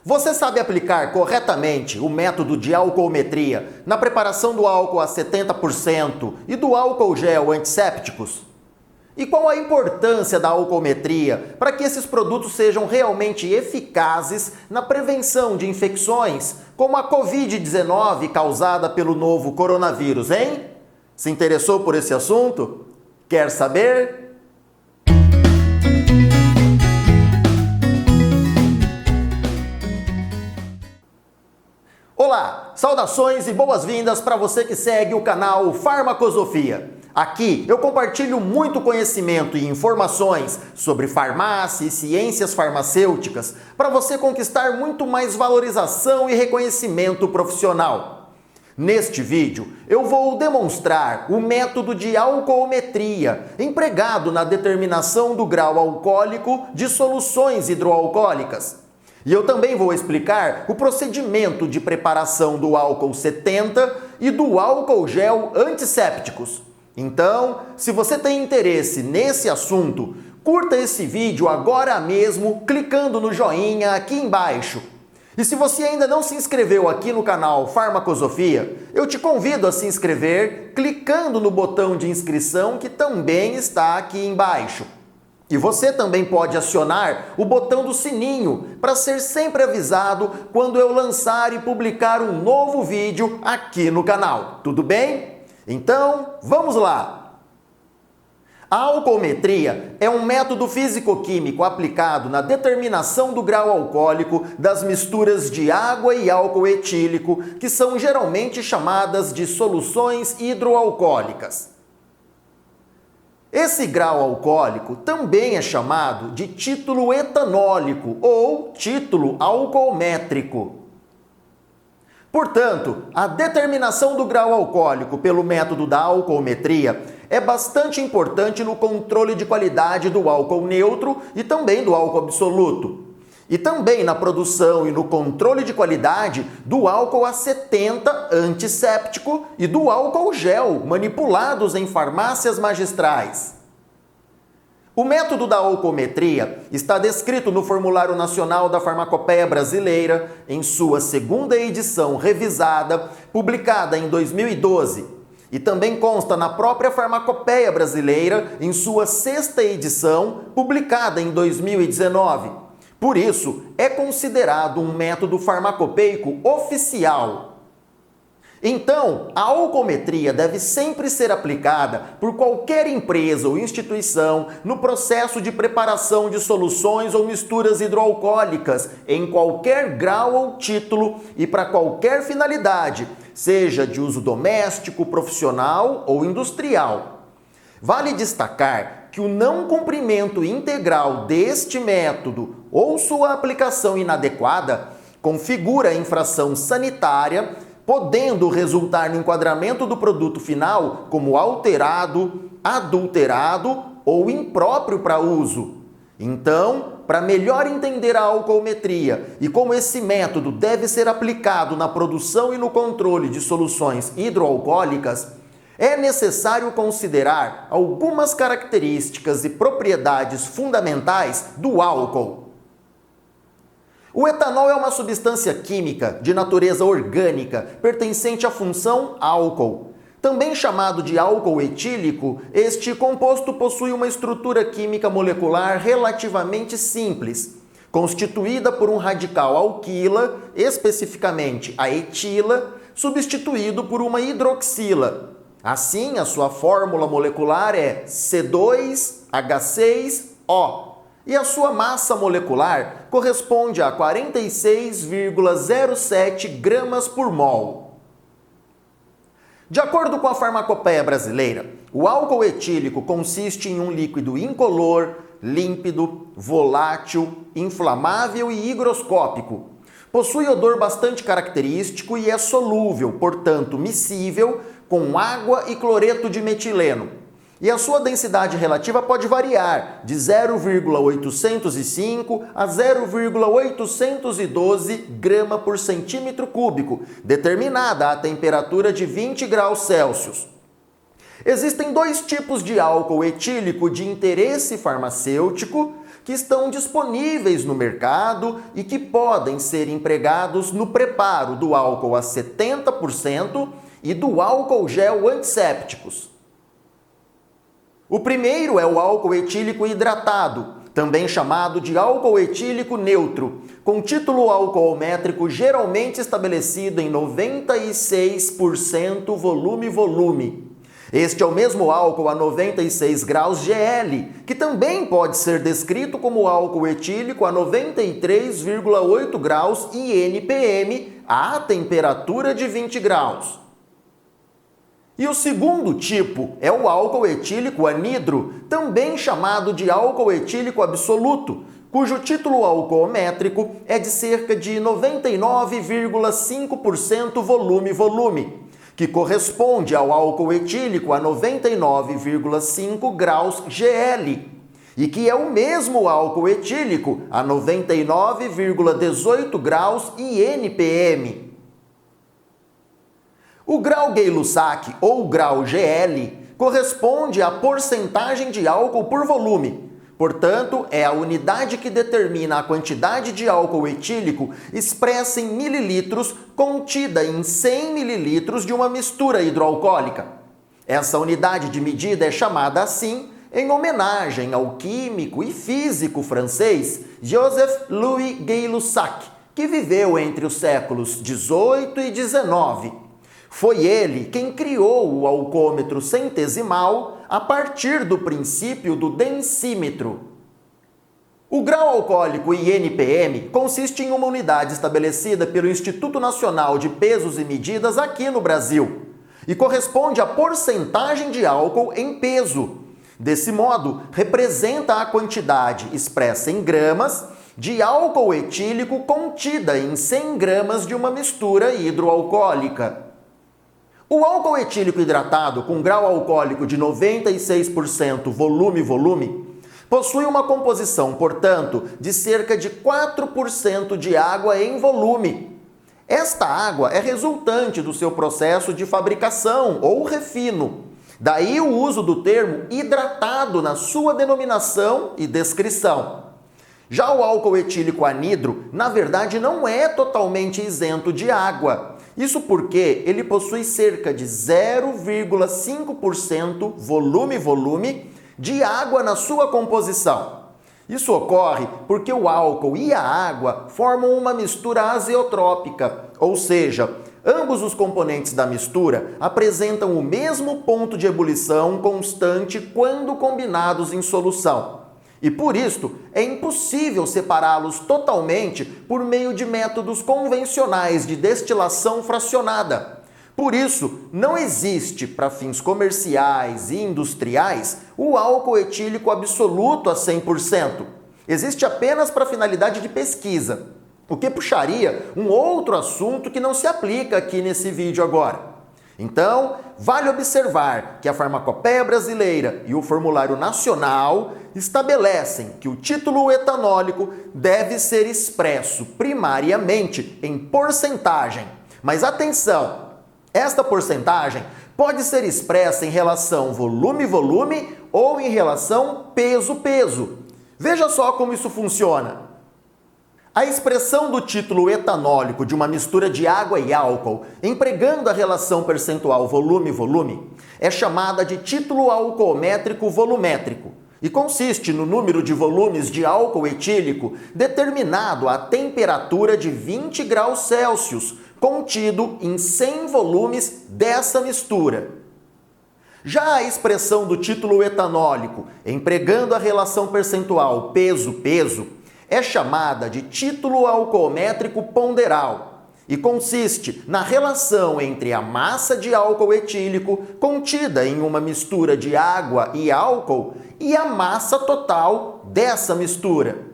Você sabe aplicar corretamente o método de alcoometria na preparação do álcool a 70% e do álcool gel antissépticos? E qual a importância da alcoometria para que esses produtos sejam realmente eficazes na prevenção de infecções como a Covid-19 causada pelo novo coronavírus, hein? Se interessou por esse assunto? Quer saber? Olá, saudações e boas-vindas para você que segue o canal Farmacosofia. Aqui eu compartilho muito conhecimento e informações sobre farmácia e ciências farmacêuticas para você conquistar muito mais valorização e reconhecimento profissional. Neste vídeo eu vou demonstrar o método de alcoometria empregado na determinação do grau alcoólico de soluções hidroalcoólicas. E eu também vou explicar o procedimento de preparação do álcool 70 e do álcool gel antissépticos. Então, se você tem interesse nesse assunto, curta esse vídeo agora mesmo clicando no joinha aqui embaixo. E se você ainda não se inscreveu aqui no canal Farmacosofia, eu te convido a se inscrever clicando no botão de inscrição que também está aqui embaixo. E você também pode acionar o botão do sininho para ser sempre avisado quando eu lançar e publicar um novo vídeo aqui no canal. Tudo bem? Então, vamos lá! A alcoometria é um método físico-químico aplicado na determinação do grau alcoólico das misturas de água e álcool etílico, que são geralmente chamadas de soluções hidroalcoólicas. Esse grau alcoólico também é chamado de título etanólico ou título alcoométrico. Portanto, a determinação do grau alcoólico pelo método da alcoometria é bastante importante no controle de qualidade do álcool neutro e também do álcool absoluto. E também na produção e no controle de qualidade do álcool a 70 antisséptico e do álcool gel manipulados em farmácias magistrais. O método da alcoometria está descrito no Formulário Nacional da Farmacopeia Brasileira, em sua segunda edição revisada, publicada em 2012. E também consta na própria Farmacopeia Brasileira, em sua sexta edição, publicada em 2019. Por isso, é considerado um método farmacopeico oficial. Então, a alcoometria deve sempre ser aplicada por qualquer empresa ou instituição no processo de preparação de soluções ou misturas hidroalcoólicas em qualquer grau ou título e para qualquer finalidade, seja de uso doméstico, profissional ou industrial. Vale destacar que o não cumprimento integral deste método ou sua aplicação inadequada configura infração sanitária, podendo resultar no enquadramento do produto final como alterado, adulterado ou impróprio para uso. Então, para melhor entender a alcoometria e como esse método deve ser aplicado na produção e no controle de soluções hidroalcoólicas, é necessário considerar algumas características e propriedades fundamentais do álcool. O etanol é uma substância química de natureza orgânica pertencente à função álcool. Também chamado de álcool etílico, este composto possui uma estrutura química molecular relativamente simples, constituída por um radical alquila, especificamente a etila, substituído por uma hidroxila. Assim, a sua fórmula molecular é C2H6O e a sua massa molecular corresponde a 46,07 gramas por mol. De acordo com a Farmacopeia Brasileira, o álcool etílico consiste em um líquido incolor, límpido, volátil, inflamável e higroscópico. Possui odor bastante característico e é solúvel, portanto miscível, com água e cloreto de metileno. E a sua densidade relativa pode variar de 0,805 a 0,812 grama por centímetro cúbico, determinada a temperatura de 20 graus Celsius. Existem dois tipos de álcool etílico de interesse farmacêutico que estão disponíveis no mercado e que podem ser empregados no preparo do álcool a 70% e do álcool gel antissépticos. O primeiro é o álcool etílico hidratado, também chamado de álcool etílico neutro, com título alcoométrico geralmente estabelecido em 96% volume-volume. Este é o mesmo álcool a 96 graus GL, que também pode ser descrito como álcool etílico a 93,8 graus INPM à temperatura de 20 graus. E o segundo tipo é o álcool etílico anidro, também chamado de álcool etílico absoluto, cujo título alcoométrico é de cerca de 99,5% volume-volume, que corresponde ao álcool etílico a 99,5 graus GL, e que é o mesmo álcool etílico a 99,18 graus INPM. O grau Gay-Lussac, ou grau GL, corresponde à porcentagem de álcool por volume. Portanto, é a unidade que determina a quantidade de álcool etílico expressa em mililitros contida em 100 mililitros de uma mistura hidroalcoólica. Essa unidade de medida é chamada assim em homenagem ao químico e físico francês Joseph-Louis Gay-Lussac, que viveu entre os séculos 18 e 19. Foi ele quem criou o alcômetro centesimal a partir do princípio do densímetro. O grau alcoólico INPM consiste em uma unidade estabelecida pelo Instituto Nacional de Pesos e Medidas aqui no Brasil e corresponde à porcentagem de álcool em peso. Desse modo, representa a quantidade expressa em gramas de álcool etílico contida em 100 gramas de uma mistura hidroalcoólica. O álcool etílico hidratado com grau alcoólico de 96% volume-volume possui uma composição, portanto, de cerca de 4% de água em volume. Esta água é resultante do seu processo de fabricação ou refino. Daí o uso do termo hidratado na sua denominação e descrição. Já o álcool etílico anidro, na verdade, não é totalmente isento de água. Isso porque ele possui cerca de 0,5% volume-volume de água na sua composição. Isso ocorre porque o álcool e a água formam uma mistura azeotrópica, ou seja, ambos os componentes da mistura apresentam o mesmo ponto de ebulição constante quando combinados em solução. E por isso, é impossível separá-los totalmente por meio de métodos convencionais de destilação fracionada. Por isso, não existe, para fins comerciais e industriais, o álcool etílico absoluto a 100%. Existe apenas para finalidade de pesquisa, o que puxaria um outro assunto que não se aplica aqui nesse vídeo agora. Então, vale observar que a Farmacopeia Brasileira e o Formulário Nacional estabelecem que o título etanólico deve ser expresso primariamente em porcentagem. Mas atenção, esta porcentagem pode ser expressa em relação volume-volume ou em relação peso-peso. Veja só como isso funciona. A expressão do título etanólico de uma mistura de água e álcool, empregando a relação percentual volume-volume, é chamada de título alcoométrico volumétrico e consiste no número de volumes de álcool etílico determinado à temperatura de 20 graus Celsius, contido em 100 volumes dessa mistura. Já a expressão do título etanólico, empregando a relação percentual peso-peso, é chamada de título alcoométrico ponderal e consiste na relação entre a massa de álcool etílico contida em uma mistura de água e álcool e a massa total dessa mistura.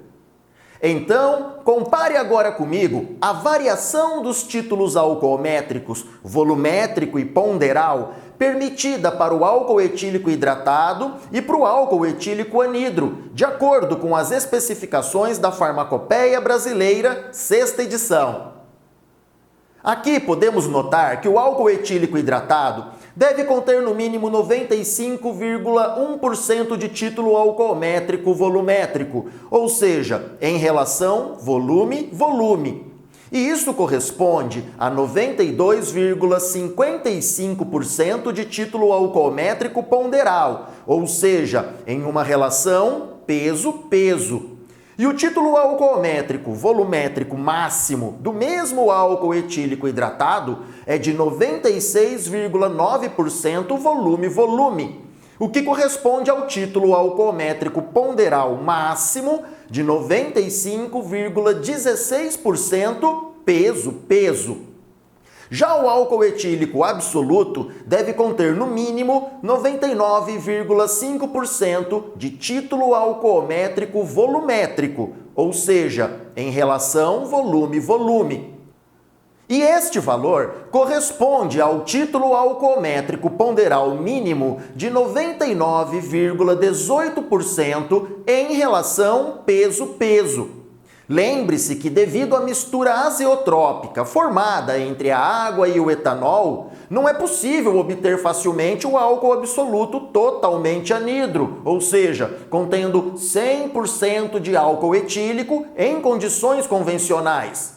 Então, compare agora comigo a variação dos títulos alcoométricos volumétrico e ponderal permitida para o álcool etílico hidratado e para o álcool etílico anidro, de acordo com as especificações da Farmacopeia Brasileira, 6ª edição. Aqui podemos notar que o álcool etílico hidratado deve conter no mínimo 95,1% de título alcoométrico volumétrico, ou seja, em relação volume-volume. E isso corresponde a 92,55% de título alcoométrico ponderal, ou seja, em uma relação peso-peso. E o título alcoométrico volumétrico máximo do mesmo álcool etílico hidratado é de 96,9% volume-volume, o que corresponde ao título alcoométrico ponderal máximo de 95,16% peso-peso. Já o álcool etílico absoluto deve conter no mínimo 99,5% de título alcoométrico volumétrico, ou seja, em relação volume-volume. E este valor corresponde ao título alcoométrico ponderal mínimo de 99,18% em relação peso-peso. Lembre-se que devido à mistura azeotrópica formada entre a água e o etanol, não é possível obter facilmente o álcool absoluto totalmente anidro, ou seja, contendo 100% de álcool etílico em condições convencionais.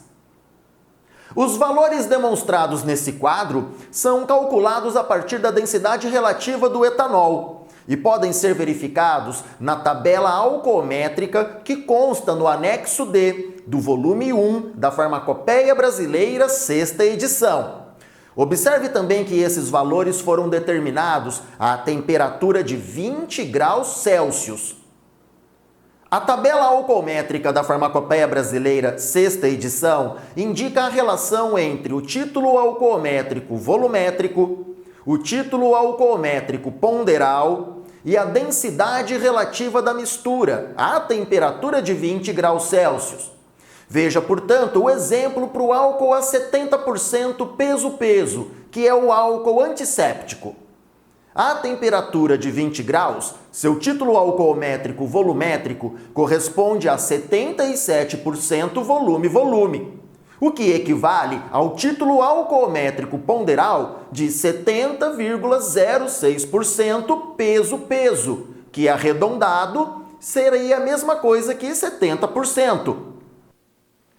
Os valores demonstrados nesse quadro são calculados a partir da densidade relativa do etanol e podem ser verificados na tabela alcoométrica que consta no anexo D do volume 1 da Farmacopeia Brasileira, 6ª edição. Observe também que esses valores foram determinados à temperatura de 20 graus Celsius. A tabela alcoométrica da Farmacopeia Brasileira, 6ª edição, indica a relação entre o título alcoométrico volumétrico, o título alcoométrico ponderal e a densidade relativa da mistura, à temperatura de 20 graus Celsius. Veja, portanto, o exemplo para o álcool a 70% peso-peso, que é o álcool antisséptico. À temperatura de 20 graus, seu título alcoométrico volumétrico corresponde a 77% volume-volume, o que equivale ao título alcoométrico ponderal de 70,06% peso-peso, que arredondado seria a mesma coisa que 70%.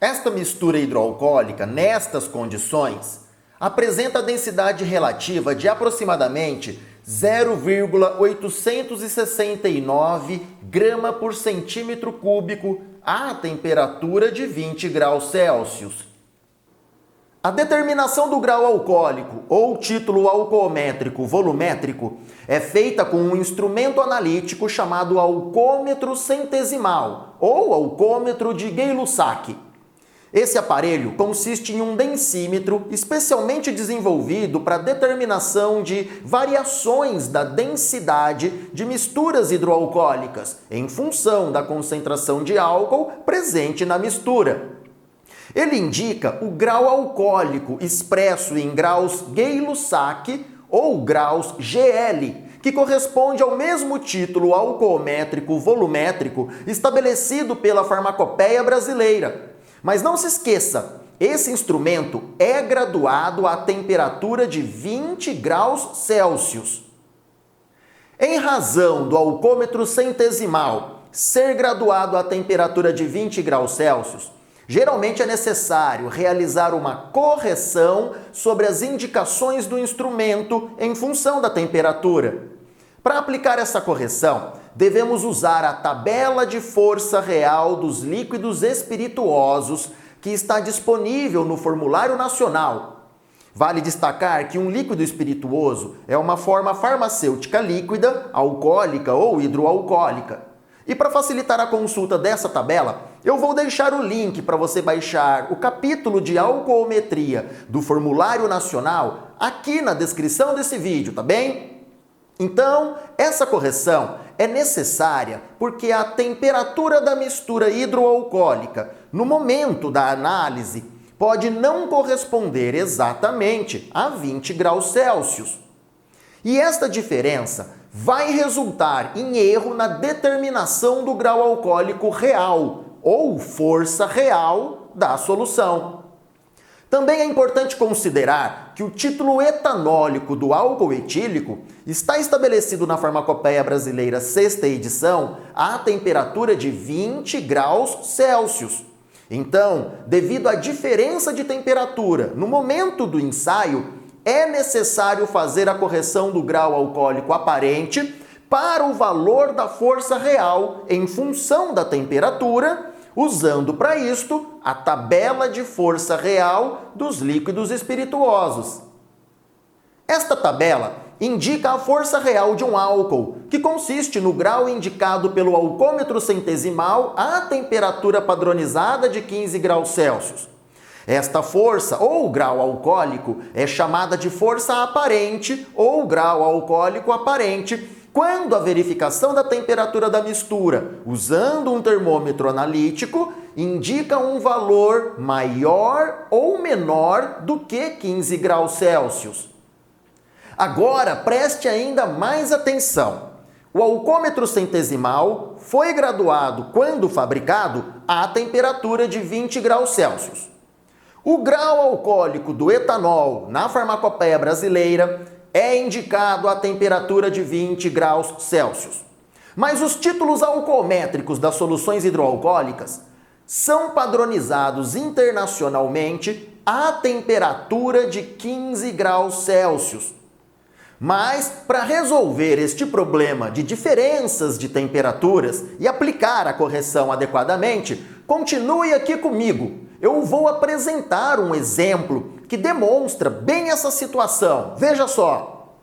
Esta mistura hidroalcoólica, nestas condições, apresenta densidade relativa de aproximadamente 0,869 grama por centímetro cúbico à temperatura de 20 graus Celsius. A determinação do grau alcoólico ou título alcoométrico volumétrico é feita com um instrumento analítico chamado alcômetro centesimal ou alcômetro de Gay-Lussac. Esse aparelho consiste em um densímetro especialmente desenvolvido para determinação de variações da densidade de misturas hidroalcoólicas em função da concentração de álcool presente na mistura. Ele indica o grau alcoólico expresso em graus Gay-Lussac ou graus GL, que corresponde ao mesmo título alcoométrico volumétrico estabelecido pela Farmacopeia Brasileira. Mas não se esqueça, esse instrumento é graduado à temperatura de 20 graus Celsius. Em razão do alcômetro centesimal ser graduado à temperatura de 20 graus Celsius, geralmente é necessário realizar uma correção sobre as indicações do instrumento em função da temperatura. Para aplicar essa correção, devemos usar a tabela de força real dos líquidos espirituosos que está disponível no Formulário Nacional. Vale destacar que um líquido espirituoso é uma forma farmacêutica líquida, alcoólica ou hidroalcoólica. E para facilitar a consulta dessa tabela, eu vou deixar o link para você baixar o capítulo de alcoometria do Formulário Nacional aqui na descrição desse vídeo, tá bem? Então, essa correção é necessária porque a temperatura da mistura hidroalcoólica no momento da análise pode não corresponder exatamente a 20 graus Celsius. E esta diferença vai resultar em erro na determinação do grau alcoólico real ou força real da solução. Também é importante considerar que o título etanólico do álcool etílico está estabelecido na Farmacopeia Brasileira 6ª edição à temperatura de 20 graus Celsius. Então, devido à diferença de temperatura no momento do ensaio, é necessário fazer a correção do grau alcoólico aparente para o valor da força real em função da temperatura, usando para isto a tabela de força real dos líquidos espirituosos. Esta tabela indica a força real de um álcool, que consiste no grau indicado pelo alcômetro centesimal à temperatura padronizada de 15 graus Celsius. Esta força, ou grau alcoólico, é chamada de força aparente ou grau alcoólico aparente, quando a verificação da temperatura da mistura, usando um termômetro analítico, indica um valor maior ou menor do que 15 graus Celsius. Agora, preste ainda mais atenção. O alcômetro centesimal foi graduado, quando fabricado, à temperatura de 20 graus Celsius. O grau alcoólico do etanol na Farmacopeia Brasileira é indicado à temperatura de 20 graus Celsius. Mas os títulos alcoométricos das soluções hidroalcoólicas são padronizados internacionalmente à temperatura de 15 graus Celsius. Mas, para resolver este problema de diferenças de temperaturas e aplicar a correção adequadamente, continue aqui comigo. Eu vou apresentar um exemplo que demonstra bem essa situação. Veja só.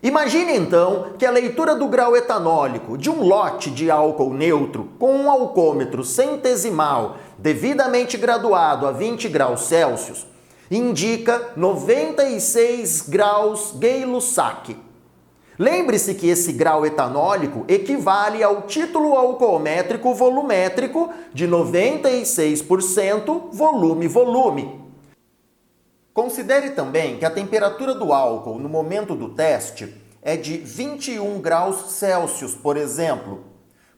Imagine então que a leitura do grau etanólico de um lote de álcool neutro com um alcômetro centesimal devidamente graduado a 20 graus Celsius indica 96 graus Gay-Lussac. Lembre-se que esse grau etanólico equivale ao título alcoométrico volumétrico de 96% volume-volume. Considere também que a temperatura do álcool no momento do teste é de 21 graus Celsius, por exemplo.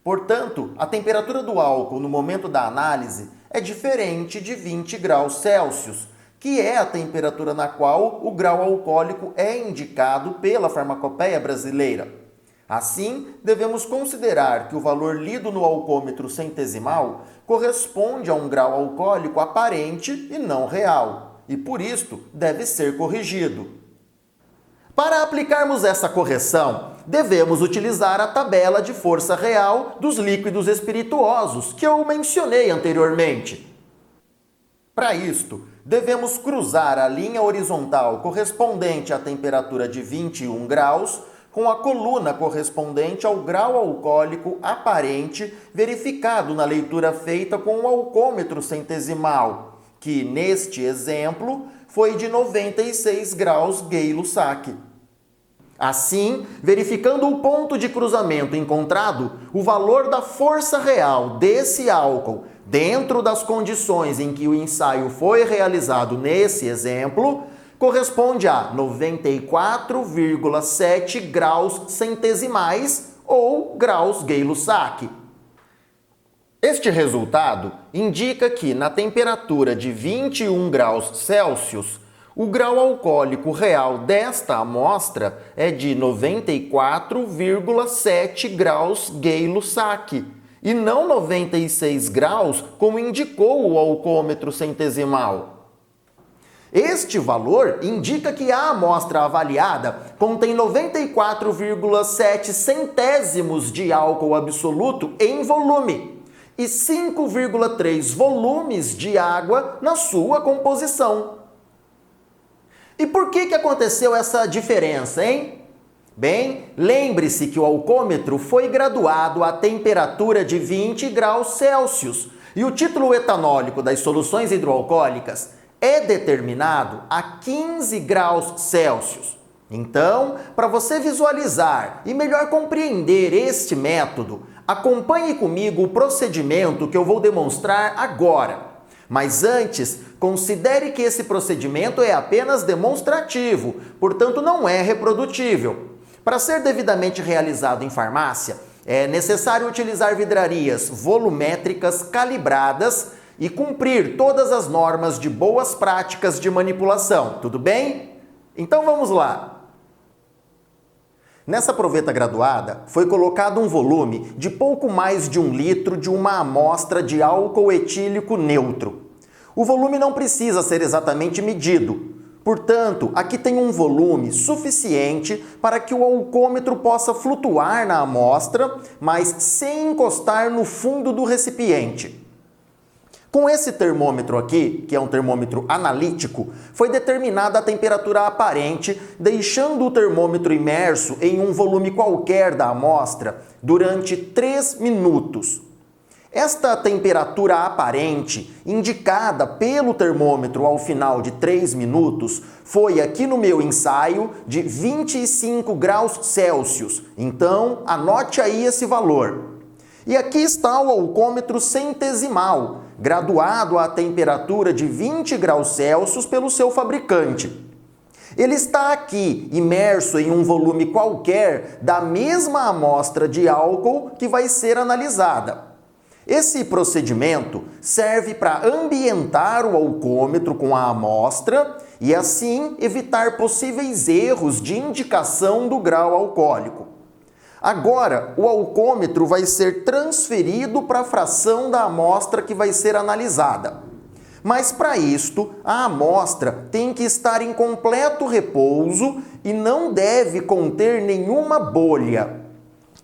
Portanto, a temperatura do álcool no momento da análise é diferente de 20 graus Celsius, que é a temperatura na qual o grau alcoólico é indicado pela Farmacopeia Brasileira. Assim, devemos considerar que o valor lido no alcômetro centesimal corresponde a um grau alcoólico aparente e não real, e por isto deve ser corrigido. Para aplicarmos essa correção, devemos utilizar a tabela de força real dos líquidos espirituosos que eu mencionei anteriormente. Para isto, devemos cruzar a linha horizontal correspondente à temperatura de 21 graus com a coluna correspondente ao grau alcoólico aparente verificado na leitura feita com o alcômetro centesimal, que, neste exemplo, foi de 96 graus Gay-Lussac. Assim, verificando o ponto de cruzamento encontrado, o valor da força real desse álcool dentro das condições em que o ensaio foi realizado nesse exemplo, corresponde a 94,7 graus centesimais ou graus Gay-Lussac. Este resultado indica que, na temperatura de 21 graus Celsius, o grau alcoólico real desta amostra é de 94,7 graus Gay-Lussac, e não 96 graus, como indicou o alcômetro centesimal. Este valor indica que a amostra avaliada contém 94,7 centésimos de álcool absoluto em volume e 5,3 volumes de água na sua composição. E por que aconteceu essa diferença, hein? Bem, lembre-se que o alcômetro foi graduado à temperatura de 20 graus Celsius e o título etanólico das soluções hidroalcoólicas é determinado a 15 graus Celsius. Então, para você visualizar e melhor compreender este método, acompanhe comigo o procedimento que eu vou demonstrar agora. Mas antes, considere que esse procedimento é apenas demonstrativo, portanto não é reprodutível. Para ser devidamente realizado em farmácia, é necessário utilizar vidrarias volumétricas calibradas e cumprir todas as normas de boas práticas de manipulação, tudo bem? Então vamos lá! Nessa proveta graduada, foi colocado um volume de pouco mais de 1 litro de uma amostra de álcool etílico neutro. O volume não precisa ser exatamente medido. Portanto, aqui tem um volume suficiente para que o alcômetro possa flutuar na amostra, mas sem encostar no fundo do recipiente. Com esse termômetro aqui, que é um termômetro analítico, foi determinada a temperatura aparente, deixando o termômetro imerso em um volume qualquer da amostra durante 3 minutos. Esta temperatura aparente, indicada pelo termômetro ao final de 3 minutos, foi aqui no meu ensaio de 25 graus Celsius. Então, anote aí esse valor. E aqui está o alcômetro centesimal, graduado à temperatura de 20 graus Celsius pelo seu fabricante. Ele está aqui, imerso em um volume qualquer da mesma amostra de álcool que vai ser analisada. Esse procedimento serve para ambientar o alcômetro com a amostra e assim evitar possíveis erros de indicação do grau alcoólico. Agora, o alcômetro vai ser transferido para a fração da amostra que vai ser analisada. Mas para isto, a amostra tem que estar em completo repouso e não deve conter nenhuma bolha.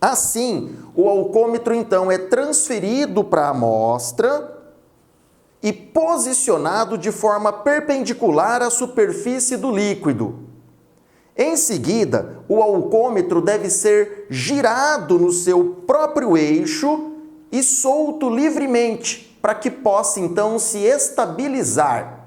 Assim, o alcômetro então é transferido para a amostra e posicionado de forma perpendicular à superfície do líquido. Em seguida, o alcômetro deve ser girado no seu próprio eixo e solto livremente, para que possa então se estabilizar.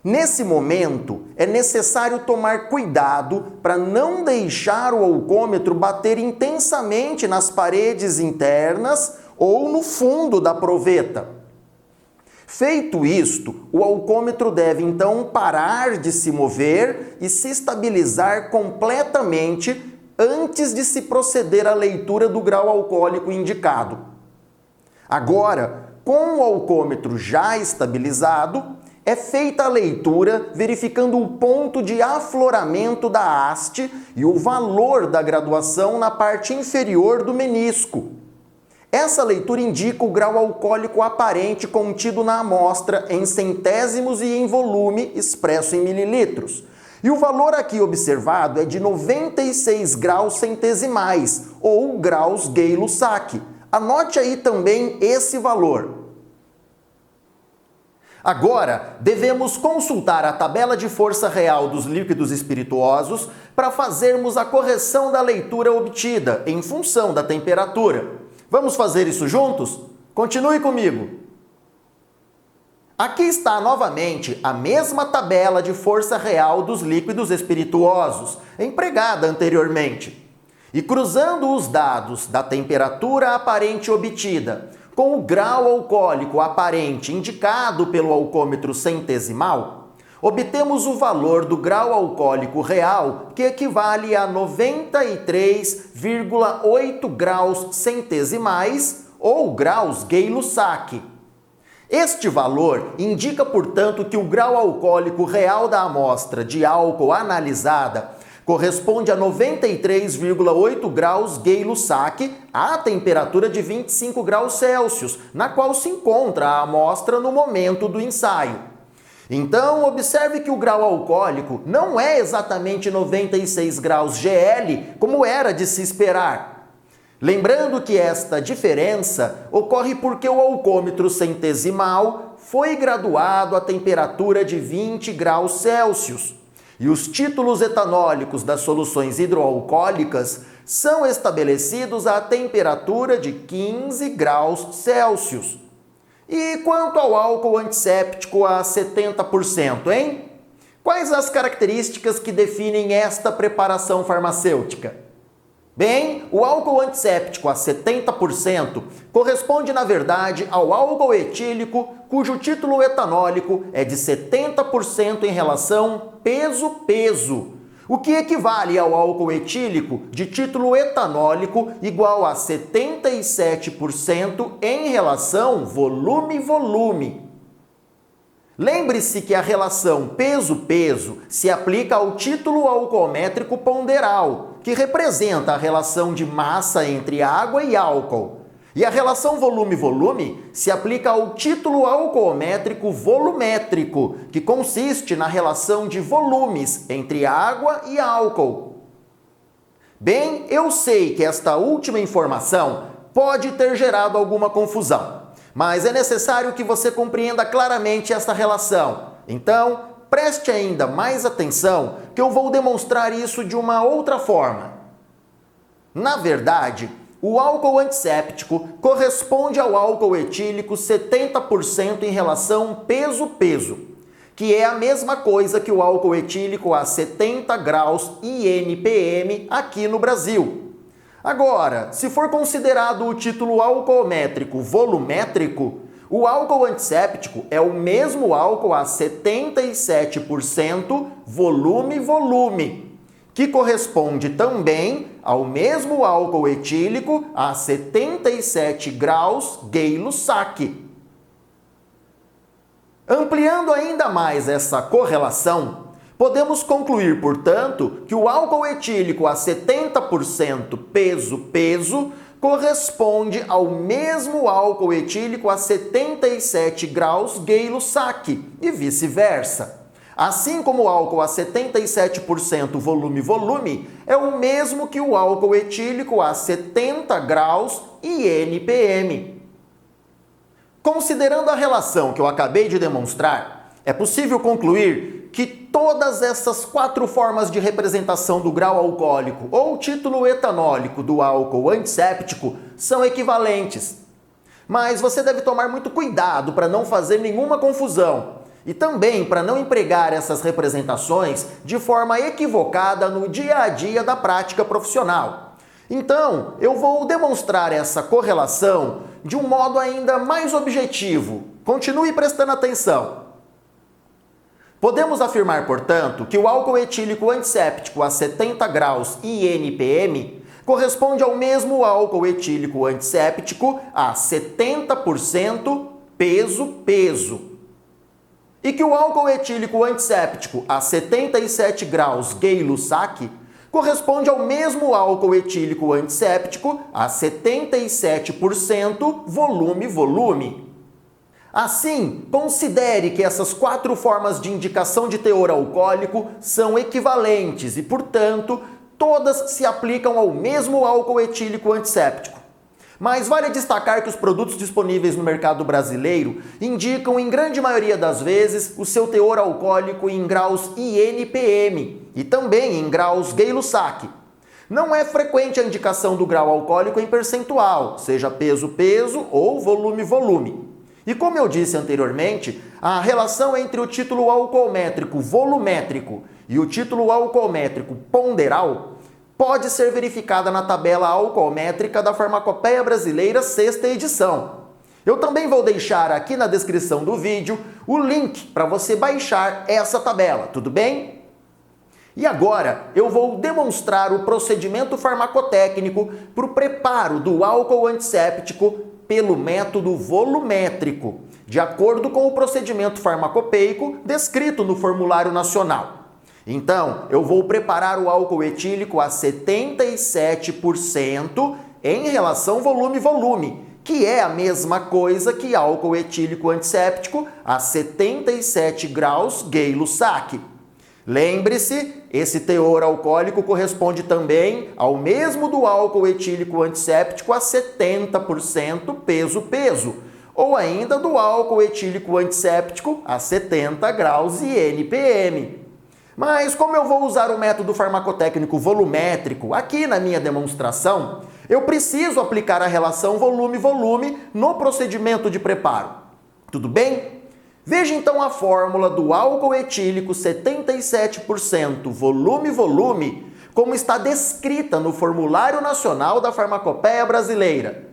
Nesse momento, é necessário tomar cuidado para não deixar o alcômetro bater intensamente nas paredes internas ou no fundo da proveta. Feito isto, o alcômetro deve então parar de se mover e se estabilizar completamente antes de se proceder à leitura do grau alcoólico indicado. Agora, com o alcômetro já estabilizado, é feita a leitura verificando o ponto de afloramento da haste e o valor da graduação na parte inferior do menisco. Essa leitura indica o grau alcoólico aparente contido na amostra em centésimos e em volume expresso em mililitros. E o valor aqui observado é de 96 graus centesimais, ou graus Gay-Lussac. Anote aí também esse valor. Agora, devemos consultar a tabela de força real dos líquidos espirituosos para fazermos a correção da leitura obtida em função da temperatura. Vamos fazer isso juntos? Continue comigo! Aqui está novamente a mesma tabela de força real dos líquidos espirituosos, empregada anteriormente. E cruzando os dados da temperatura aparente obtida com o grau alcoólico aparente indicado pelo alcômetro centesimal, obtemos o valor do grau alcoólico real, que equivale a 93,8 graus centesimais ou graus Gay-Lussac. Este valor indica, portanto, que o grau alcoólico real da amostra de álcool analisada corresponde a 93,8 graus Gay-Lussac à temperatura de 25 graus Celsius, na qual se encontra a amostra no momento do ensaio. Então, observe que o grau alcoólico não é exatamente 96 graus GL, como era de se esperar. Lembrando que esta diferença ocorre porque o alcômetro centesimal foi graduado à temperatura de 20 graus Celsius. E os títulos etanólicos das soluções hidroalcoólicas são estabelecidos à temperatura de 15 graus Celsius. E quanto ao álcool antisséptico a 70%, hein? Quais as características que definem esta preparação farmacêutica? Bem, o álcool antisséptico a 70% corresponde, na verdade, ao álcool etílico, cujo título etanólico é de 70% em relação peso-peso. o que equivale ao álcool etílico de título etanólico igual a 77% em relação volume-volume. Lembre-se que a relação peso-peso se aplica ao título alcoométrico ponderal, que representa a relação de massa entre água e álcool. E a relação volume-volume se aplica ao título alcoométrico volumétrico, que consiste na relação de volumes entre água e álcool. Bem, eu sei que esta última informação pode ter gerado alguma confusão, mas é necessário que você compreenda claramente esta relação. Então, preste ainda mais atenção que eu vou demonstrar isso de uma outra forma. Na verdade, o álcool antisséptico corresponde ao álcool etílico 70% em relação peso-peso, que é a mesma coisa que o álcool etílico a 70 graus INPM aqui no Brasil. Agora, se for considerado o título alcoométrico volumétrico, o álcool antisséptico é o mesmo álcool a 77% volume-volume, que corresponde também ao mesmo álcool etílico a 77 graus Gay-Lussac. Ampliando ainda mais essa correlação, podemos concluir, portanto, que o álcool etílico a 70% peso-peso corresponde ao mesmo álcool etílico a 77 graus Gay-Lussac e vice-versa. Assim como o álcool a 77% volume-volume é o mesmo que o álcool etílico a 70 graus INPM. Considerando a relação que eu acabei de demonstrar, é possível concluir que todas essas 4 formas de representação do grau alcoólico ou título etanólico do álcool antisséptico são equivalentes. Mas você deve tomar muito cuidado para não fazer nenhuma confusão e também para não empregar essas representações de forma equivocada no dia a dia da prática profissional. Então, eu vou demonstrar essa correlação de um modo ainda mais objetivo. Continue prestando atenção. Podemos afirmar, portanto, que o álcool etílico antisséptico a 70 graus INPM corresponde ao mesmo álcool etílico antisséptico a 70% peso-peso. E que o álcool etílico antisséptico a 77 graus Gay-Lussac corresponde ao mesmo álcool etílico antisséptico a 77% volume-volume. Assim, considere que essas 4 formas de indicação de teor alcoólico são equivalentes e, portanto, todas se aplicam ao mesmo álcool etílico antisséptico. Mas vale destacar que os produtos disponíveis no mercado brasileiro indicam, em grande maioria das vezes, o seu teor alcoólico em graus INPM e também em graus Gay-Lussac. Não é frequente a indicação do grau alcoólico em percentual, seja peso-peso ou volume-volume. E como eu disse anteriormente, a relação entre o título alcoométrico volumétrico e o título alcoométrico ponderal pode ser verificada na tabela alcoométrica da Farmacopeia Brasileira, 6ª edição. Eu também vou deixar aqui na descrição do vídeo o link para você baixar essa tabela, tudo bem? E agora eu vou demonstrar o procedimento farmacotécnico para o preparo do álcool antisséptico pelo método volumétrico, de acordo com o procedimento farmacopeico descrito no Formulário Nacional. Então, eu vou preparar o álcool etílico a 77% em relação volume-volume, que é a mesma coisa que álcool etílico antisséptico a 77 graus Gay-Lussac. Lembre-se, esse teor alcoólico corresponde também ao mesmo do álcool etílico antisséptico a 70% peso-peso, ou ainda do álcool etílico antisséptico a 70 graus INPM. Mas como eu vou usar o método farmacotécnico volumétrico aqui na minha demonstração, eu preciso aplicar a relação volume-volume no procedimento de preparo. Tudo bem? Veja então a fórmula do álcool etílico 77% volume-volume, como está descrita no Formulário Nacional da Farmacopeia Brasileira.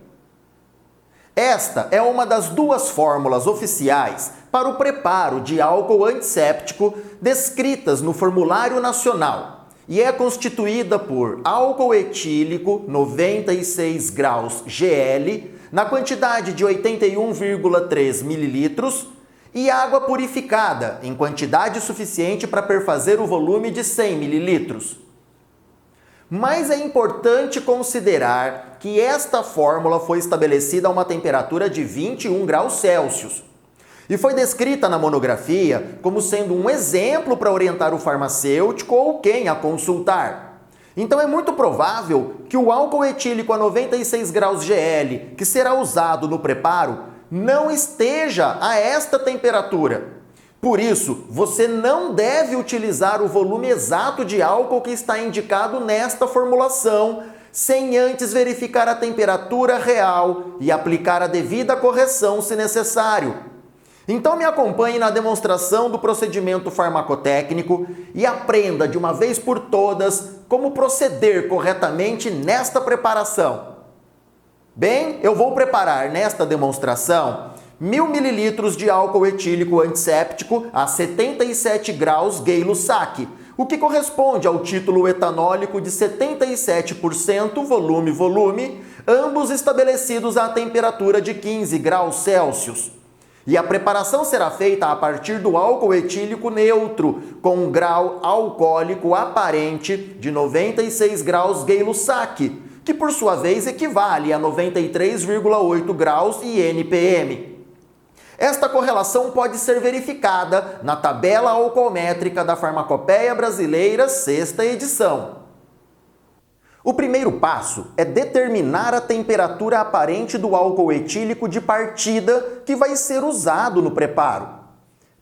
Esta é uma das 2 fórmulas oficiais para o preparo de álcool antisséptico descritas no Formulário Nacional e é constituída por álcool etílico 96 graus GL na quantidade de 81,3 mililitros e água purificada em quantidade suficiente para perfazer o volume de 100 mililitros. Mas é importante considerar que esta fórmula foi estabelecida a uma temperatura de 21 graus Celsius e foi descrita na monografia como sendo um exemplo para orientar o farmacêutico ou quem a consultar. Então é muito provável que o álcool etílico a 96 graus GL, que será usado no preparo, não esteja a esta temperatura. Por isso, você não deve utilizar o volume exato de álcool que está indicado nesta formulação, sem antes verificar a temperatura real e aplicar a devida correção se necessário. Então me acompanhe na demonstração do procedimento farmacotécnico e aprenda de uma vez por todas como proceder corretamente nesta preparação. Bem, eu vou preparar nesta demonstração 1000 ml de álcool etílico antisséptico a 77 graus Gay-Lussac, o que corresponde ao título etanólico de 77% volume-volume, ambos estabelecidos à temperatura de 15 graus Celsius. E a preparação será feita a partir do álcool etílico neutro, com um grau alcoólico aparente de 96 graus Gay-Lussac, que por sua vez equivale a 93,8 graus INPM. Esta correlação pode ser verificada na tabela alcoométrica da Farmacopeia Brasileira, 6ª edição. O primeiro passo é determinar a temperatura aparente do álcool etílico de partida que vai ser usado no preparo.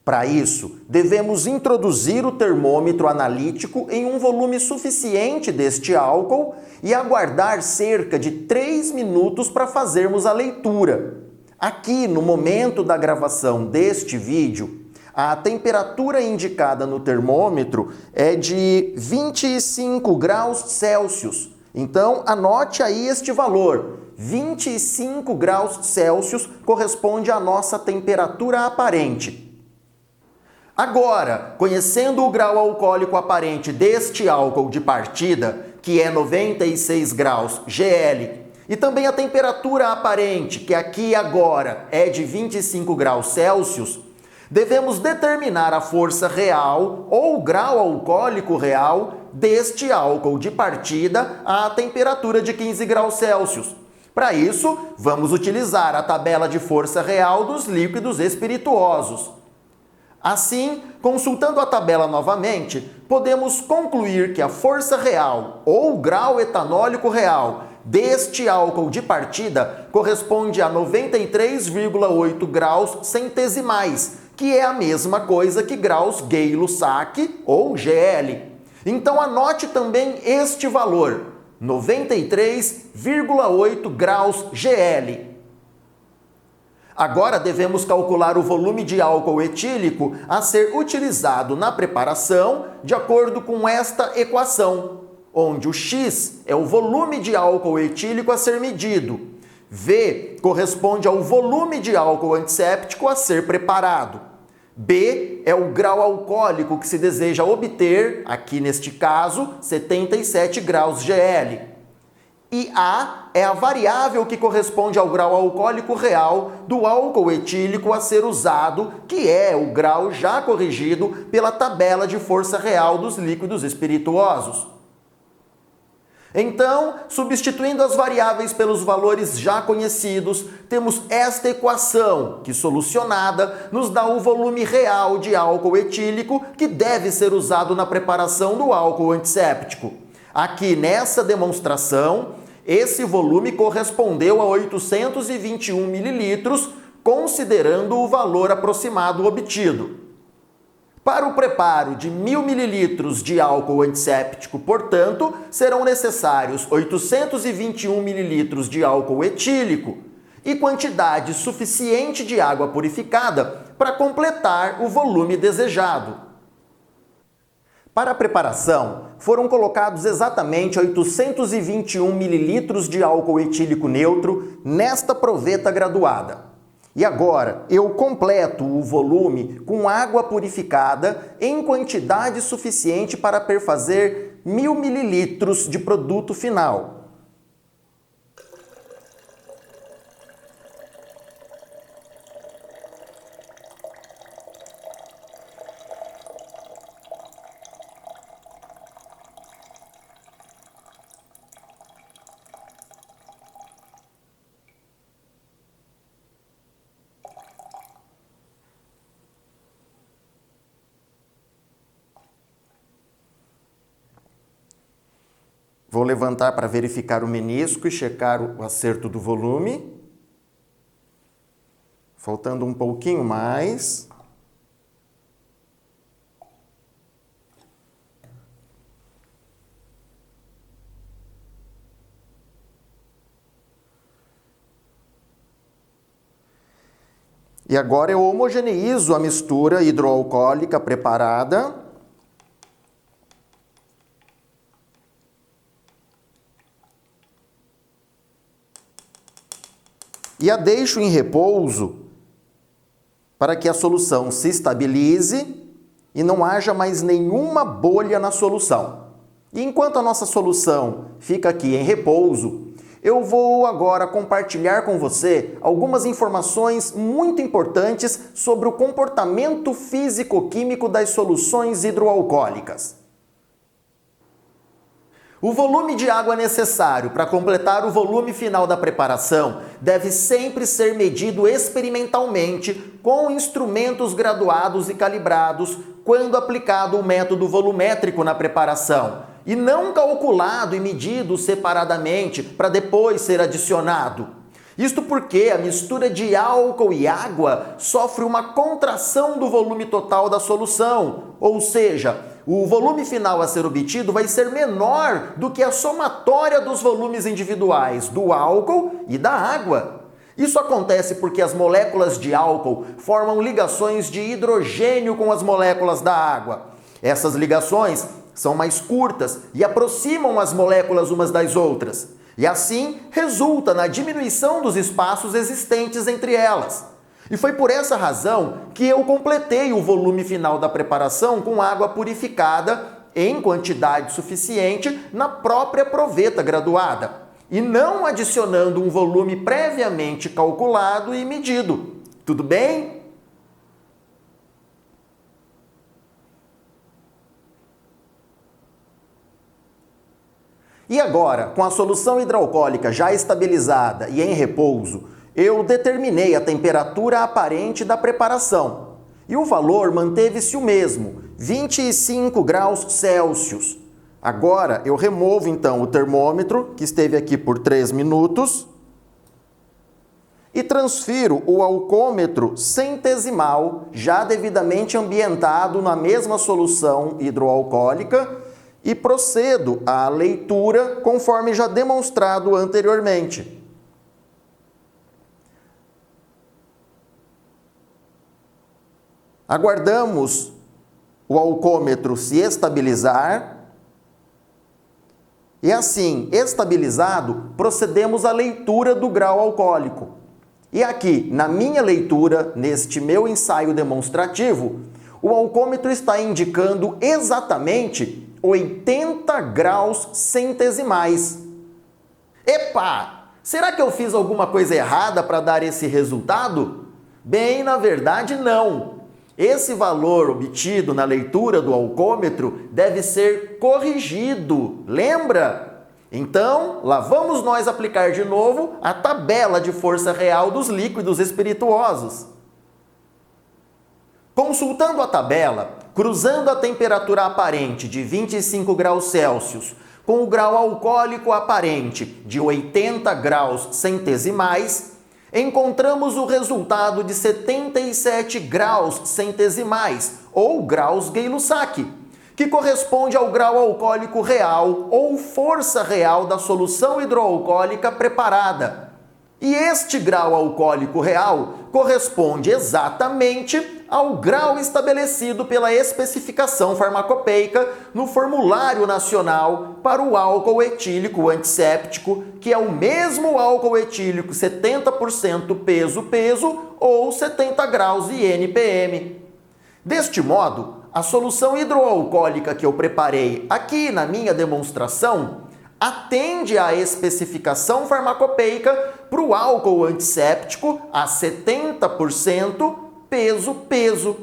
Para isso, devemos introduzir o termômetro analítico em um volume suficiente deste álcool e aguardar cerca de 3 minutos para fazermos a leitura. Aqui, no momento da gravação deste vídeo, a temperatura indicada no termômetro é de 25 graus Celsius. Então, anote aí este valor. 25 graus Celsius corresponde à nossa temperatura aparente. Agora, conhecendo o grau alcoólico aparente deste álcool de partida, que é 96 graus GL, e também a temperatura aparente, que aqui agora é de 25 graus Celsius, devemos determinar a força real ou grau alcoólico real deste álcool de partida à temperatura de 15 graus Celsius. Para isso, vamos utilizar a tabela de força real dos líquidos espirituosos. Assim, consultando a tabela novamente, podemos concluir que a força real ou grau etanólico real deste álcool de partida corresponde a 93,8 graus centesimais, que é a mesma coisa que graus Gay-Lussac ou GL. Então anote também este valor, 93,8 graus GL. Agora devemos calcular o volume de álcool etílico a ser utilizado na preparação de acordo com esta equação, onde o X é o volume de álcool etílico a ser medido, V corresponde ao volume de álcool antisséptico a ser preparado, B é o grau alcoólico que se deseja obter, aqui neste caso, 77 graus GL. E A é a variável que corresponde ao grau alcoólico real do álcool etílico a ser usado, que é o grau já corrigido pela tabela de força real dos líquidos espirituosos. Então, substituindo as variáveis pelos valores já conhecidos, temos esta equação, que solucionada nos dá o volume real de álcool etílico que deve ser usado na preparação do álcool antisséptico. Aqui nessa demonstração, esse volume correspondeu a 821 mililitros, considerando o valor aproximado obtido. Para o preparo de 1000 ml de álcool antisséptico, portanto, serão necessários 821 ml de álcool etílico e quantidade suficiente de água purificada para completar o volume desejado. Para a preparação, foram colocados exatamente 821 ml de álcool etílico neutro nesta proveta graduada. E agora, eu completo o volume com água purificada em quantidade suficiente para perfazer 1000 mililitros de produto final. Vou levantar para verificar o menisco e checar o acerto do volume. Faltando um pouquinho mais. E agora eu homogeneizo a mistura hidroalcoólica preparada. E a deixo em repouso para que a solução se estabilize e não haja mais nenhuma bolha na solução. E enquanto a nossa solução fica aqui em repouso, eu vou agora compartilhar com você algumas informações muito importantes sobre o comportamento físico-químico das soluções hidroalcoólicas. O volume de água necessário para completar o volume final da preparação deve sempre ser medido experimentalmente com instrumentos graduados e calibrados quando aplicado o método volumétrico na preparação, e não calculado e medido separadamente para depois ser adicionado. Isto porque a mistura de álcool e água sofre uma contração do volume total da solução, ou seja, o volume final a ser obtido vai ser menor do que a somatória dos volumes individuais do álcool e da água. Isso acontece porque as moléculas de álcool formam ligações de hidrogênio com as moléculas da água. Essas ligações são mais curtas e aproximam as moléculas umas das outras. E assim resulta na diminuição dos espaços existentes entre elas. E foi por essa razão que eu completei o volume final da preparação com água purificada em quantidade suficiente na própria proveta graduada, e não adicionando um volume previamente calculado e medido. Tudo bem? E agora, com a solução hidroalcoólica já estabilizada e em repouso, eu determinei a temperatura aparente da preparação. E o valor manteve-se o mesmo, 25 graus Celsius. Agora eu removo então o termômetro, que esteve aqui por 3 minutos, e transfiro o alcômetro centesimal, já devidamente ambientado na mesma solução hidroalcoólica, e procedo à leitura conforme já demonstrado anteriormente. Aguardamos o alcômetro se estabilizar e assim, estabilizado, procedemos à leitura do grau alcoólico. E aqui, na minha leitura, neste meu ensaio demonstrativo, o alcômetro está indicando exatamente 80 graus centesimais. Epa! Será que eu fiz alguma coisa errada para dar esse resultado? Bem, na verdade, não. Esse valor obtido na leitura do alcômetro deve ser corrigido, lembra? Então, lá vamos nós aplicar de novo a tabela de força real dos líquidos espirituosos. Consultando a tabela, cruzando a temperatura aparente de 25 graus Celsius com o grau alcoólico aparente de 80 graus centesimais, encontramos o resultado de 77 graus centesimais, ou graus Gay-Lussac, que corresponde ao grau alcoólico real ou força real da solução hidroalcoólica preparada. E este grau alcoólico real corresponde exatamente ao grau estabelecido pela especificação farmacopeica no Formulário Nacional para o álcool etílico antisséptico, que é o mesmo álcool etílico 70% peso-peso ou 70 graus INPM. Deste modo, a solução hidroalcoólica que eu preparei aqui na minha demonstração atende à especificação farmacopeica para o álcool antisséptico a 70% peso-peso.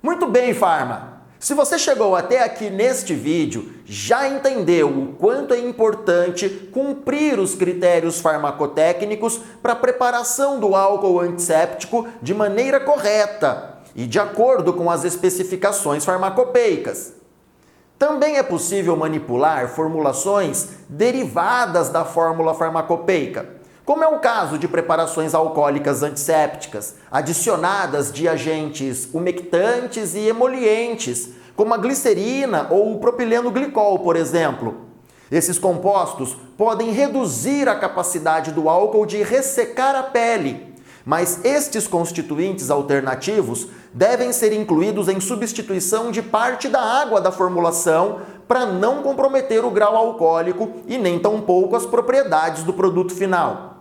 Muito bem, Farma! Se você chegou até aqui neste vídeo, já entendeu o quanto é importante cumprir os critérios farmacotécnicos para a preparação do álcool antisséptico de maneira correta e de acordo com as especificações farmacopeicas. Também é possível manipular formulações derivadas da fórmula farmacopeica, como é o caso de preparações alcoólicas antissépticas, adicionadas de agentes umectantes e emolientes, como a glicerina ou o propileno glicol, por exemplo. Esses compostos podem reduzir a capacidade do álcool de ressecar a pele, mas estes constituintes alternativos devem ser incluídos em substituição de parte da água da formulação para não comprometer o grau alcoólico e nem tampouco as propriedades do produto final.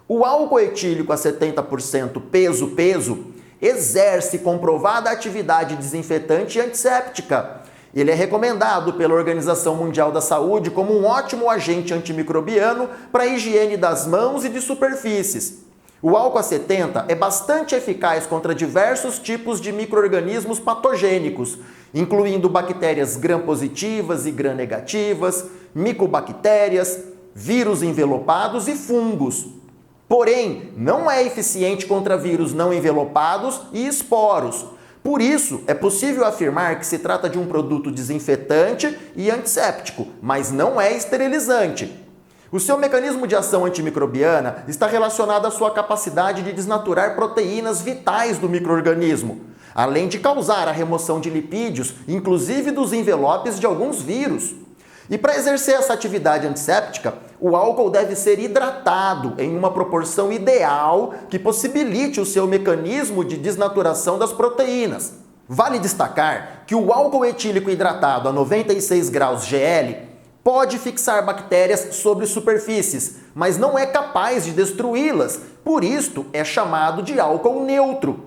O álcool etílico a 70% peso-peso exerce comprovada atividade desinfetante e antisséptica. Ele é recomendado pela Organização Mundial da Saúde como um ótimo agente antimicrobiano para a higiene das mãos e de superfícies. O álcool a 70 é bastante eficaz contra diversos tipos de micro-organismos patogênicos, incluindo bactérias gram-positivas e gram-negativas, micobactérias, vírus envelopados e fungos. Porém, não é eficiente contra vírus não envelopados e esporos. Por isso, é possível afirmar que se trata de um produto desinfetante e antisséptico, mas não é esterilizante. O seu mecanismo de ação antimicrobiana está relacionado à sua capacidade de desnaturar proteínas vitais do micro-organismo, além de causar a remoção de lipídios, inclusive dos envelopes de alguns vírus. E para exercer essa atividade antisséptica, o álcool deve ser hidratado em uma proporção ideal que possibilite o seu mecanismo de desnaturação das proteínas. Vale destacar que o álcool etílico hidratado a 96 graus GL pode fixar bactérias sobre superfícies, mas não é capaz de destruí-las, por isto é chamado de álcool neutro.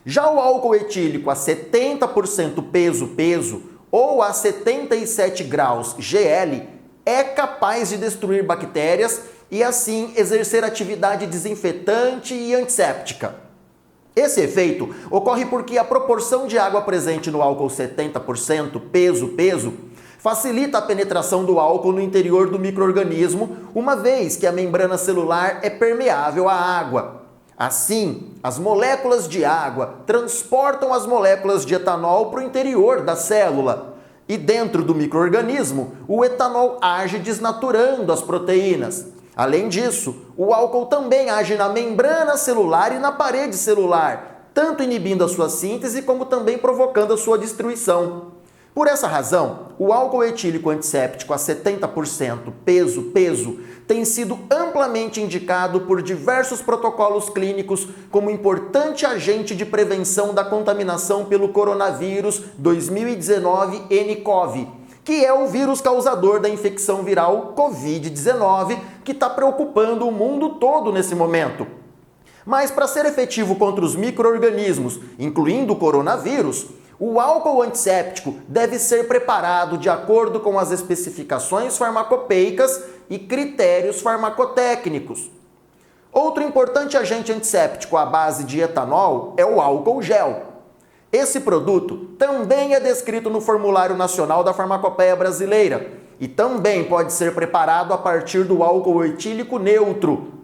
Já o álcool etílico a 70% peso-peso ou a 77 graus GL é capaz de destruir bactérias e assim exercer atividade desinfetante e antisséptica. Esse efeito ocorre porque a proporção de água presente no álcool 70% peso-peso facilita a penetração do álcool no interior do micro-organismo, uma vez que a membrana celular é permeável à água. Assim, as moléculas de água transportam as moléculas de etanol para o interior da célula. E dentro do micro-organismo, o etanol age desnaturando as proteínas. Além disso, o álcool também age na membrana celular e na parede celular, tanto inibindo a sua síntese como também provocando a sua destruição. Por essa razão, o álcool etílico antisséptico a 70% peso-peso tem sido amplamente indicado por diversos protocolos clínicos como importante agente de prevenção da contaminação pelo coronavírus 2019 nCoV, que é o vírus causador da infecção viral Covid-19 que está preocupando o mundo todo nesse momento. Mas para ser efetivo contra os micro-organismos, incluindo o coronavírus, o álcool antisséptico deve ser preparado de acordo com as especificações farmacopeicas e critérios farmacotécnicos. Outro importante agente antisséptico à base de etanol é o álcool gel. Esse produto também é descrito no Formulário Nacional da Farmacopeia Brasileira e também pode ser preparado a partir do álcool etílico neutro,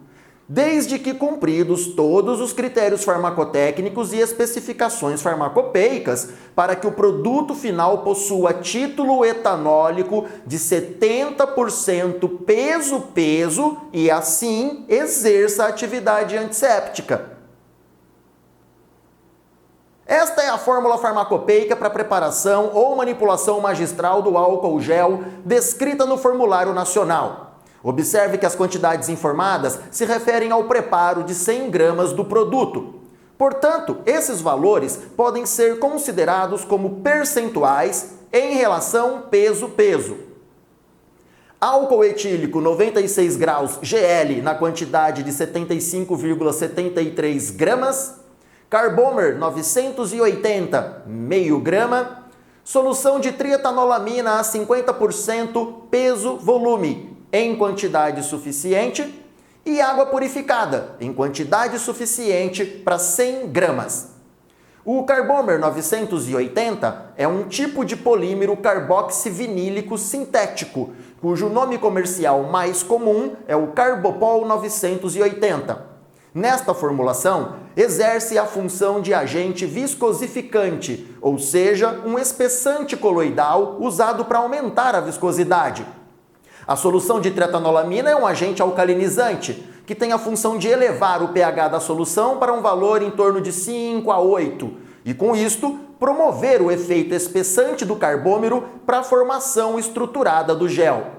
desde que cumpridos todos os critérios farmacotécnicos e especificações farmacopeicas para que o produto final possua título etanólico de 70% peso-peso e assim exerça a atividade antisséptica. Esta é a fórmula farmacopeica para preparação ou manipulação magistral do álcool gel descrita no Formulário Nacional. Observe que as quantidades informadas se referem ao preparo de 100 gramas do produto. Portanto, esses valores podem ser considerados como percentuais em relação peso-peso. Álcool etílico 96 graus GL na quantidade de 75,73 gramas, Carbomer 980, meio grama. Solução de trietanolamina a 50%, peso-volume, em quantidade suficiente. E água purificada, em quantidade suficiente para 100 gramas. O Carbomer 980 é um tipo de polímero carboxivinílico sintético, cujo nome comercial mais comum é o Carbopol 980. Nesta formulação, exerce a função de agente viscosificante, ou seja, um espessante coloidal usado para aumentar a viscosidade. A solução de trietanolamina é um agente alcalinizante, que tem a função de elevar o pH da solução para um valor em torno de 5 a 8, e com isto, promover o efeito espessante do carbômero para a formação estruturada do gel.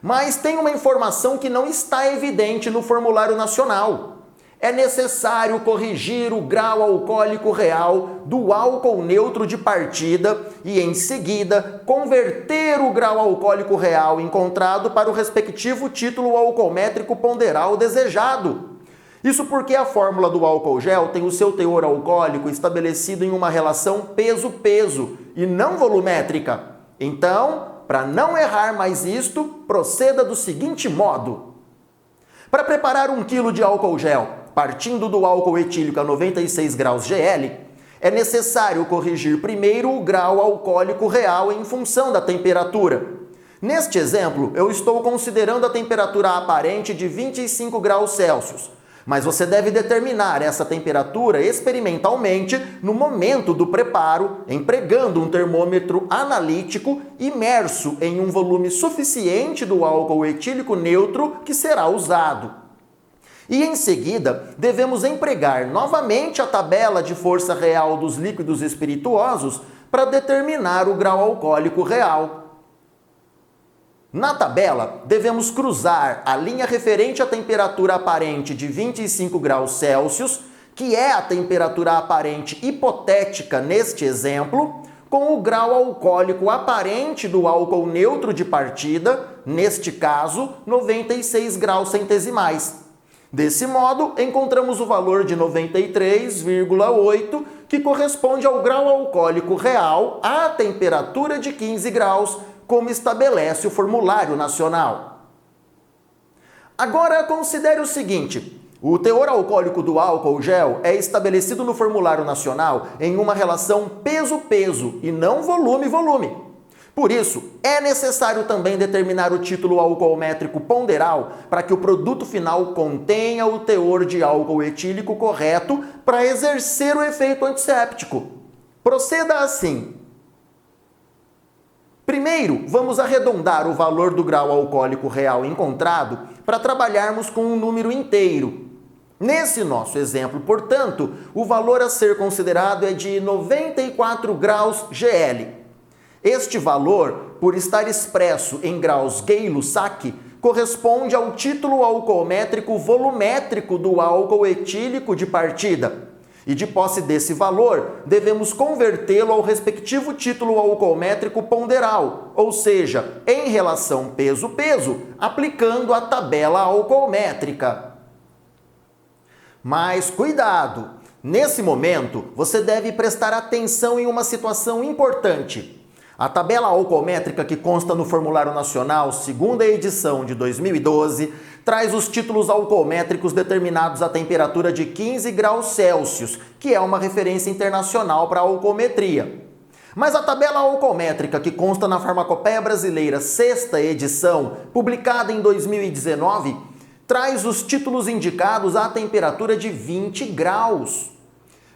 Mas tem uma informação que não está evidente no formulário nacional. É necessário corrigir o grau alcoólico real do álcool neutro de partida e, em seguida, converter o grau alcoólico real encontrado para o respectivo título alcoométrico ponderal desejado. Isso porque a fórmula do álcool gel tem o seu teor alcoólico estabelecido em uma relação peso-peso e não volumétrica. Então, para não errar mais isto, proceda do seguinte modo. Para preparar 1 kg de álcool gel, partindo do álcool etílico a 96 graus GL, é necessário corrigir primeiro o grau alcoólico real em função da temperatura. Neste exemplo, eu estou considerando a temperatura aparente de 25 graus Celsius, mas você deve determinar essa temperatura experimentalmente no momento do preparo, empregando um termômetro analítico imerso em um volume suficiente do álcool etílico neutro que será usado. E em seguida, devemos empregar novamente a tabela de força real dos líquidos espirituosos para determinar o grau alcoólico real. Na tabela, devemos cruzar a linha referente à temperatura aparente de 25 graus Celsius, que é a temperatura aparente hipotética neste exemplo, com o grau alcoólico aparente do álcool neutro de partida, neste caso, 96 graus centesimais. Desse modo, encontramos o valor de 93,8, que corresponde ao grau alcoólico real à temperatura de 15 graus, como estabelece o formulário nacional. Agora, considere o seguinte: o teor alcoólico do álcool gel é estabelecido no formulário nacional em uma relação peso-peso e não volume-volume. Por isso, é necessário também determinar o título alcoométrico ponderal para que o produto final contenha o teor de álcool etílico correto para exercer o efeito antisséptico. Proceda assim. Primeiro, vamos arredondar o valor do grau alcoólico real encontrado para trabalharmos com um número inteiro. Nesse nosso exemplo, portanto, o valor a ser considerado é de 94 graus GL. Este valor, por estar expresso em graus Gay-Lussac, corresponde ao título alcoométrico volumétrico do álcool etílico de partida. E de posse desse valor, devemos convertê-lo ao respectivo título alcoométrico ponderal, ou seja, em relação peso-peso, aplicando a tabela alcoométrica. Mas cuidado! Nesse momento, você deve prestar atenção em uma situação importante. A tabela alcoométrica que consta no Formulário Nacional, segunda edição de 2012, traz os títulos alcoométricos determinados à temperatura de 15 graus Celsius, que é uma referência internacional para a alcoometria. Mas a tabela alcoométrica que consta na Farmacopeia Brasileira, sexta edição, publicada em 2019, traz os títulos indicados à temperatura de 20 graus.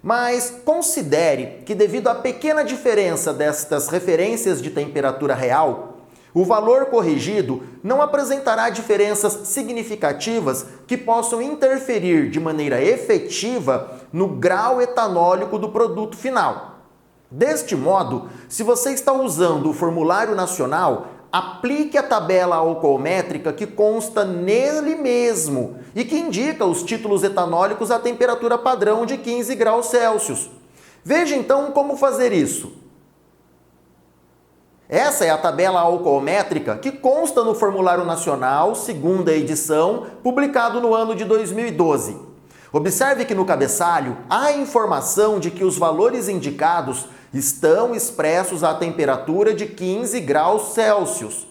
Mas considere que, devido à pequena diferença destas referências de temperatura real, o valor corrigido não apresentará diferenças significativas que possam interferir de maneira efetiva no grau etanólico do produto final. Deste modo, se você está usando o formulário nacional, aplique a tabela alcoométrica que consta nele mesmo e que indica os títulos etanólicos à temperatura padrão de 15 graus Celsius. Veja então como fazer isso. Essa é a tabela alcoométrica que consta no Formulário Nacional, segunda edição, publicado no ano de 2012. Observe que no cabeçalho há a informação de que os valores indicados estão expressos à temperatura de 15 graus Celsius.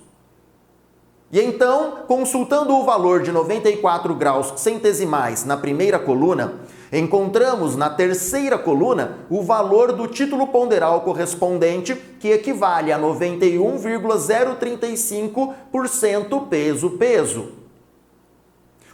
E então, consultando o valor de 94 graus centesimais na primeira coluna, encontramos na terceira coluna o valor do título ponderal correspondente, que equivale a 91,035% peso-peso.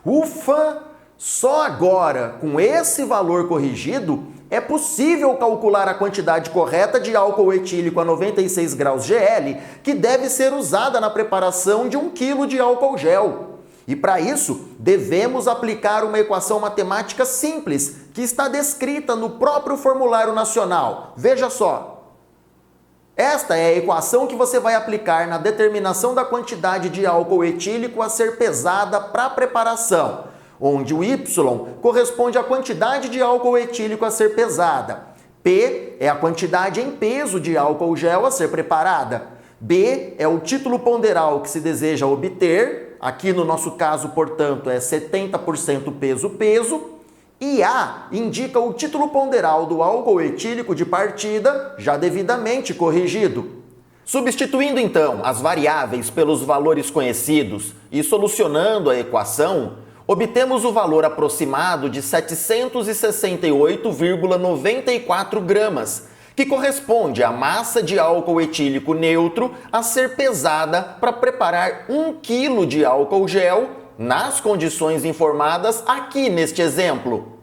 Ufa! Só agora, com esse valor corrigido, é possível calcular a quantidade correta de álcool etílico a 96 graus GL que deve ser usada na preparação de 1 kg de álcool gel. E para isso, devemos aplicar uma equação matemática simples que está descrita no próprio formulário nacional. Veja só. Esta é a equação que você vai aplicar na determinação da quantidade de álcool etílico a ser pesada para a preparação, onde o Y corresponde à quantidade de álcool etílico a ser pesada. P é a quantidade em peso de álcool gel a ser preparada. B é o título ponderal que se deseja obter, aqui no nosso caso, portanto, é 70% peso-peso. E A indica o título ponderal do álcool etílico de partida, já devidamente corrigido. Substituindo então as variáveis pelos valores conhecidos e solucionando a equação, obtemos o valor aproximado de 768,94 gramas, que corresponde à massa de álcool etílico neutro a ser pesada para preparar 1 kg de álcool gel nas condições informadas aqui neste exemplo.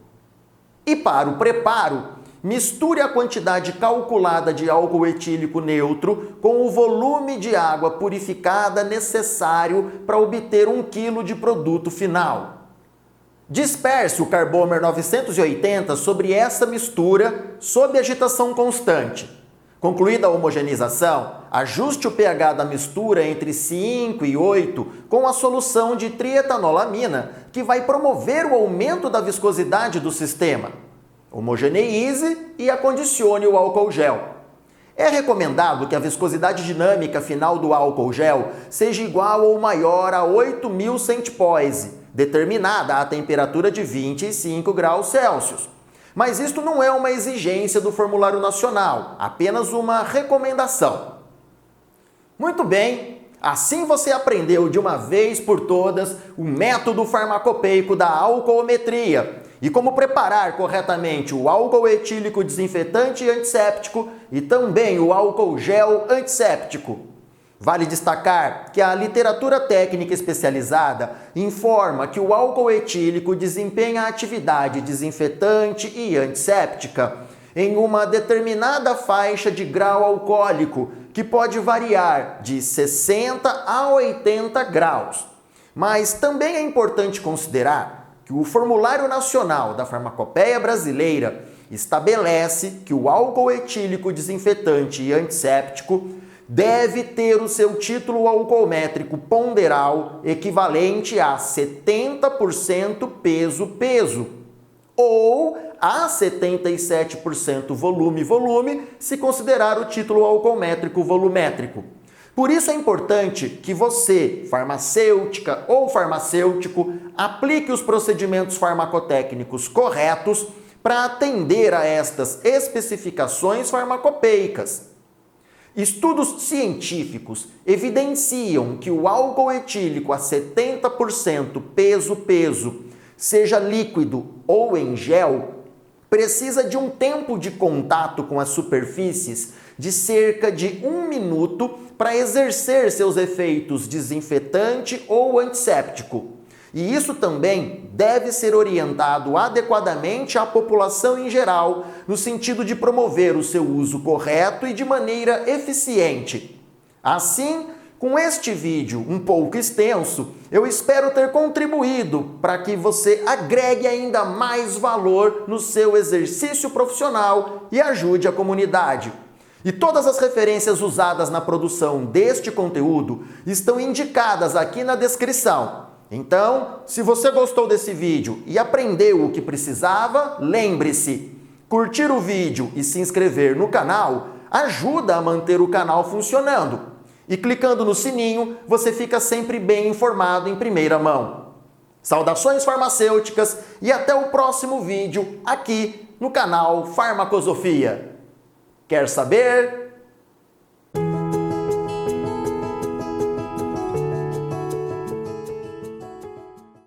E para o preparo, misture a quantidade calculada de álcool etílico neutro com o volume de água purificada necessário para obter 1 kg de produto final. Disperse o Carbomer 980 sobre essa mistura sob agitação constante. Concluída a homogeneização, ajuste o pH da mistura entre 5 e 8 com a solução de trietanolamina, que vai promover o aumento da viscosidade do sistema. Homogeneize e acondicione o álcool gel. É recomendado que a viscosidade dinâmica final do álcool gel seja igual ou maior a 8.000 centipoise, determinada à temperatura de 25 graus Celsius. Mas isto não é uma exigência do formulário nacional, apenas uma recomendação. Muito bem, assim você aprendeu de uma vez por todas o método farmacopeico da alcoometria e como preparar corretamente o álcool etílico desinfetante e antisséptico e também o álcool gel antisséptico. Vale destacar que a literatura técnica especializada informa que o álcool etílico desempenha a atividade desinfetante e antisséptica em uma determinada faixa de grau alcoólico, que pode variar de 60 a 80 graus. Mas também é importante considerar que o Formulário Nacional da Farmacopeia Brasileira estabelece que o álcool etílico desinfetante e antisséptico deve ter o seu título alcoométrico ponderal equivalente a 70% peso-peso ou a 77% volume-volume, se considerar o título alcoométrico volumétrico. Por isso é importante que você, farmacêutica ou farmacêutico, aplique os procedimentos farmacotécnicos corretos para atender a estas especificações farmacopeicas. Estudos científicos evidenciam que o álcool etílico a 70% peso-peso, seja líquido ou em gel, precisa de um tempo de contato com as superfícies de cerca de 1 minuto para exercer seus efeitos desinfetante ou antisséptico. E isso também deve ser orientado adequadamente à população em geral, no sentido de promover o seu uso correto e de maneira eficiente. Assim, com este vídeo um pouco extenso, eu espero ter contribuído para que você agregue ainda mais valor no seu exercício profissional e ajude a comunidade. E todas as referências usadas na produção deste conteúdo estão indicadas aqui na descrição. Então, se você gostou desse vídeo e aprendeu o que precisava, lembre-se, curtir o vídeo e se inscrever no canal ajuda a manter o canal funcionando. E clicando no sininho, você fica sempre bem informado em primeira mão. Saudações farmacêuticas e até o próximo vídeo aqui no canal Farmacosofia. Quer saber?